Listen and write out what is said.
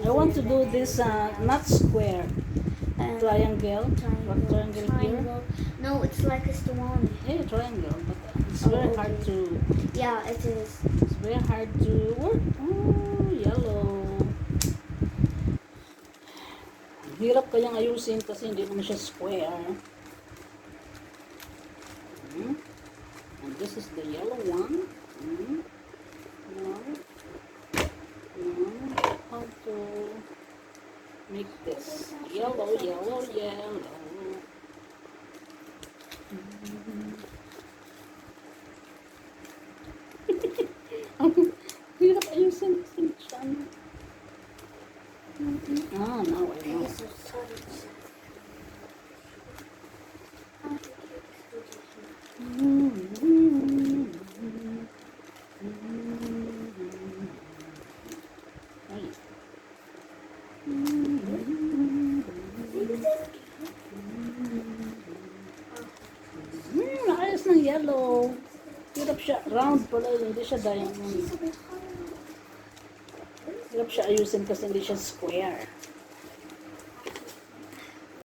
I want to do this not square, And triangle. What triangle here? No, it's like a stone. Yeah, triangle, but it's very hard to. Yeah, it is. It's very hard to work. Oh, yellow. Hirap kayang ayusin kasi hindi naman siya square. And this is the yellow one. Now, how to make this yellow, yellow, yellow. Hirap ayusin kasi siya. Now I know. Ayos ng yellow. Hirap siya. Round pala. Hindi siya diamond. Hirap siya ayusin kasi hindi siya square.